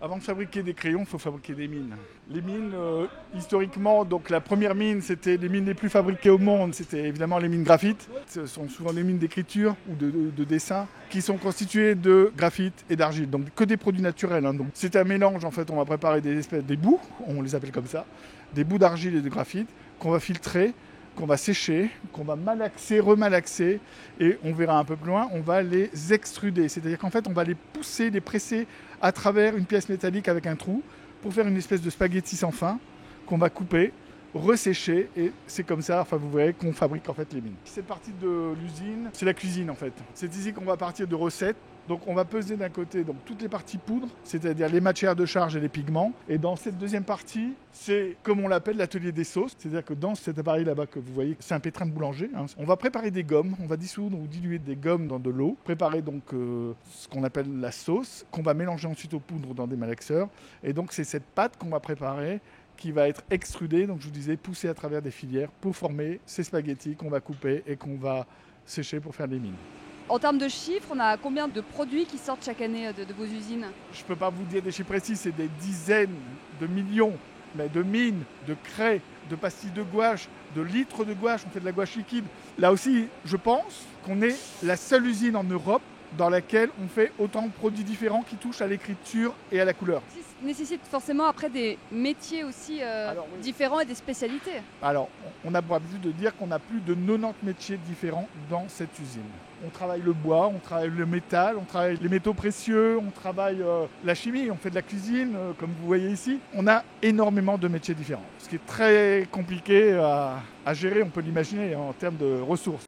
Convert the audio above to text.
Avant de fabriquer des crayons, il faut fabriquer des mines. Les mines, historiquement, donc la première mine, c'était les mines les plus fabriquées au monde, c'était évidemment les mines graphite. Ce sont souvent des mines d'écriture ou de dessin qui sont constituées de graphite et d'argile, donc que des produits naturels. Donc c'est un mélange, en fait, on va préparer des bouts, on les appelle comme ça, des bouts d'argile et de graphite qu'on va filtrer, qu'on va sécher, qu'on va malaxer, remalaxer, et on verra un peu plus loin, on va les extruder. C'est-à-dire qu'en fait, on va les pousser, les presser à travers une pièce métallique avec un trou pour faire une espèce de spaghetti sans fin qu'on va couper, ressécher, et c'est comme ça, enfin vous voyez, qu'on fabrique en fait les mines. Cette partie de l'usine, c'est la cuisine en fait. C'est ici qu'on va partir de recettes. Donc on va peser d'un côté donc, toutes les parties poudre, c'est-à-dire les matières de charge et les pigments. Et dans cette deuxième partie, c'est comme on l'appelle l'atelier des sauces. C'est-à-dire que dans cet appareil là-bas que vous voyez, c'est un pétrin de boulanger. On va préparer des gommes, on va dissoudre ou diluer des gommes dans de l'eau. Préparer donc ce qu'on appelle la sauce, qu'on va mélanger ensuite aux poudres dans des malaxeurs. Et donc c'est cette pâte qu'on va préparer qui va être extrudée, donc je vous disais, poussée à travers des filières pour former ces spaghettis qu'on va couper et qu'on va sécher pour faire des mines. En termes de chiffres, on a combien de produits qui sortent chaque année de vos usines? Je ne peux pas vous dire des chiffres précis, c'est des dizaines de millions, mais de mines, de craies, de pastilles de gouache, de litres de gouache, on fait de la gouache liquide. Là aussi, je pense qu'on est la seule usine en Europe dans laquelle on fait autant de produits différents qui touchent à l'écriture et à la couleur. Ça nécessite forcément après des métiers aussi Oui. différents et des spécialités. Alors, on a pour habitude de dire qu'on a plus de 90 métiers différents dans cette usine. On travaille le bois, on travaille le métal, on travaille les métaux précieux, on travaille la chimie, on fait de la cuisine, comme vous voyez ici. On a énormément de métiers différents, ce qui est très compliqué à gérer, on peut l'imaginer, en termes de ressources.